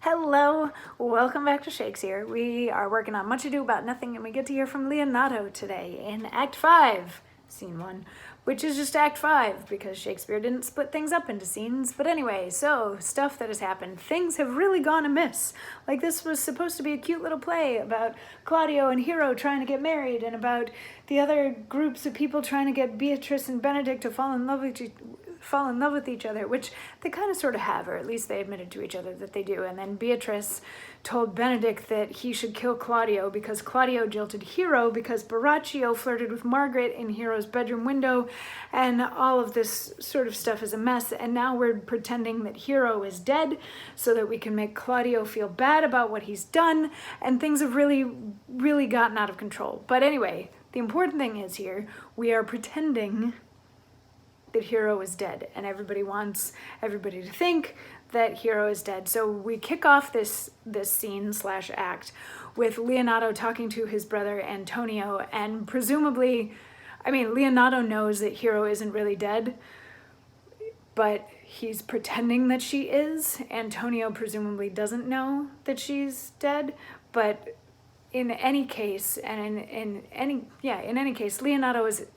Hello, welcome back to Shakesyear. We are working on Much Ado About Nothing, and we get to hear from Leonato today in Act 5, Scene 1, which is just Act 5 because Shakespeare didn't split things up into scenes. But anyway, so stuff that has happened. Things have really gone amiss. Like, this was supposed to be a cute little play about Claudio and Hero trying to get married, and about the other groups of people trying to get Beatrice and Benedict to fall in love with each other, which they kind of sort of have, or at least they admitted to each other that they do. And then Beatrice told Benedict that he should kill Claudio because Claudio jilted Hero because Borachio flirted with Margaret in Hero's bedroom window, and all of this sort of stuff is a mess. And now we're pretending that Hero is dead so that we can make Claudio feel bad about what he's done, and things have really gotten out of control. But anyway, the important thing is here, we are pretending that Hero is dead, and everybody wants everybody to think that Hero is dead. So we kick off this scene / act with Leonato talking to his brother Antonio, and presumably, I mean, Leonato knows that Hero isn't really dead, but he's pretending that she is. Antonio presumably doesn't know that she's dead, but in any case, Leonato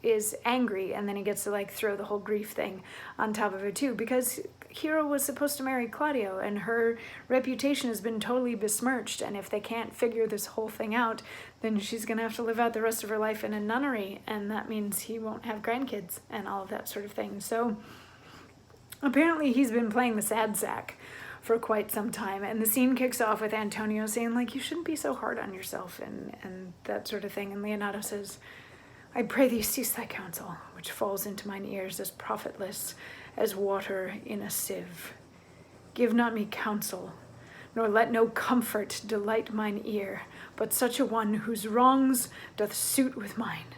is angry, and then he gets to like throw the whole grief thing on top of it too, because Hero was supposed to marry Claudio, and her reputation has been totally besmirched, and if they can't figure this whole thing out, then she's gonna have to live out the rest of her life in a nunnery, and that means he won't have grandkids and all of that sort of thing. So apparently he's been playing the sad sack for quite some time, and the scene kicks off with Antonio saying, like, you shouldn't be so hard on yourself, and that sort of thing. And Leonato says, I pray thee cease thy counsel, which falls into mine ears as profitless as water in a sieve. Give not me counsel, nor let no comfort delight mine ear, but such a one whose wrongs doth suit with mine.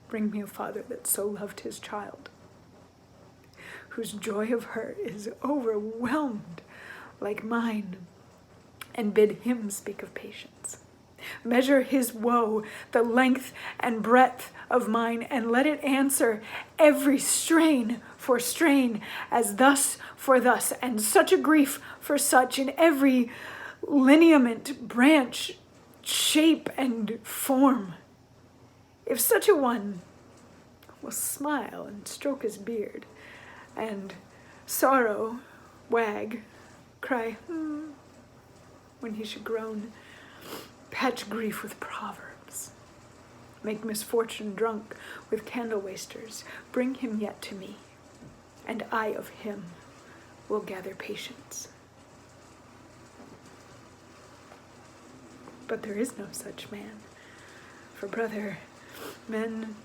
Bring me a father that so loved his child, whose joy of her is overwhelmed like mine, and bid him speak of patience. Measure his woe the length and breadth of mine, and let it answer every strain for strain, as thus for thus, and such a grief for such, in every lineament, branch, shape, and form. If such a one will smile and stroke his beard, and sorrow wag, cry when he should groan, patch grief with proverbs, make misfortune drunk with candle wasters, bring him yet to me, and I of him will gather patience. But there is no such man, for brother, men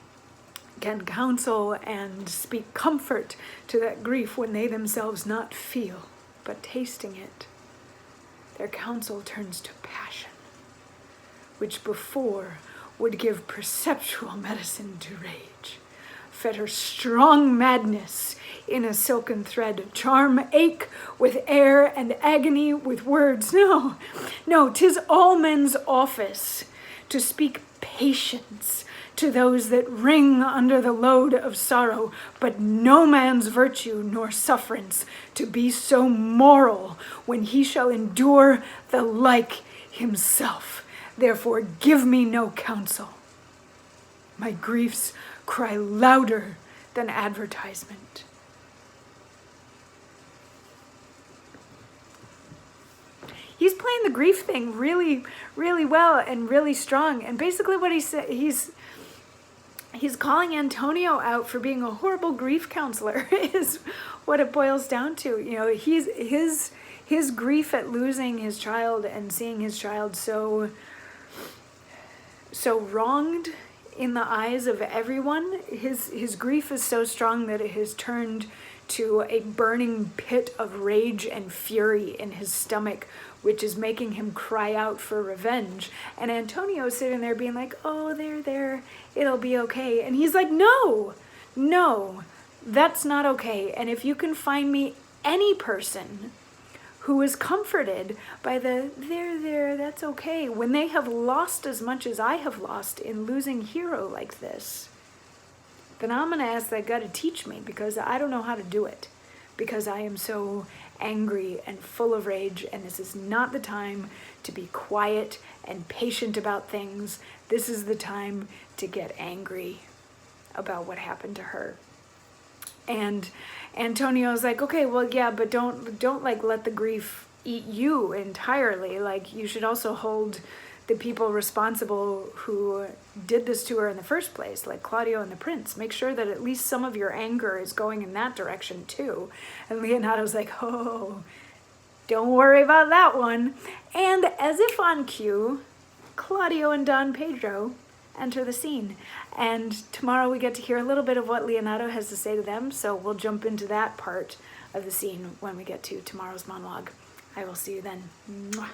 can counsel and speak comfort to that grief when they themselves not feel, but tasting it, their counsel turns to passion, which before would give perceptual medicine to rage, fetter strong madness in a silken thread, charm ache with air, and agony with words. No, 'tis all men's office to speak patience to those that wring under the load of sorrow, but no man's virtue nor sufferance to be so moral when he shall endure the like himself. Therefore give me no counsel. My griefs cry louder than advertisement. He's playing the grief thing really well and really strong. And basically what he said, he's calling Antonio out for being a horrible grief counselor is what it boils down to. You know, his grief at losing his child and seeing his child so wronged in the eyes of everyone, his grief is so strong that it has turned to a burning pit of rage and fury in his stomach, which is making him cry out for revenge. And Antonio's sitting there being like, oh, there, it'll be okay. And he's like, no, that's not okay. And if you can find me any person who is comforted by the there, that's okay, when they have lost as much as I have lost in losing Hero like this, then I'm gonna ask that God to teach me, because I don't know how to do it. because I am so angry and full of rage, and this is not the time to be quiet and patient about things. This is the time to get angry about what happened to her. And Antonio's like, okay, well, yeah, but don't like let the grief eat you entirely. Like, you should also hold the people responsible who did this to her in the first place, like Claudio and the prince. Make sure that at least some of your anger is going in that direction too. And Leonato's like, oh, don't worry about that one. And as if on cue, Claudio and Don Pedro enter the scene. And tomorrow we get to hear a little bit of what Leonato has to say to them, so we'll jump into that part of the scene when we get to tomorrow's monologue. I will see you then. Mwah.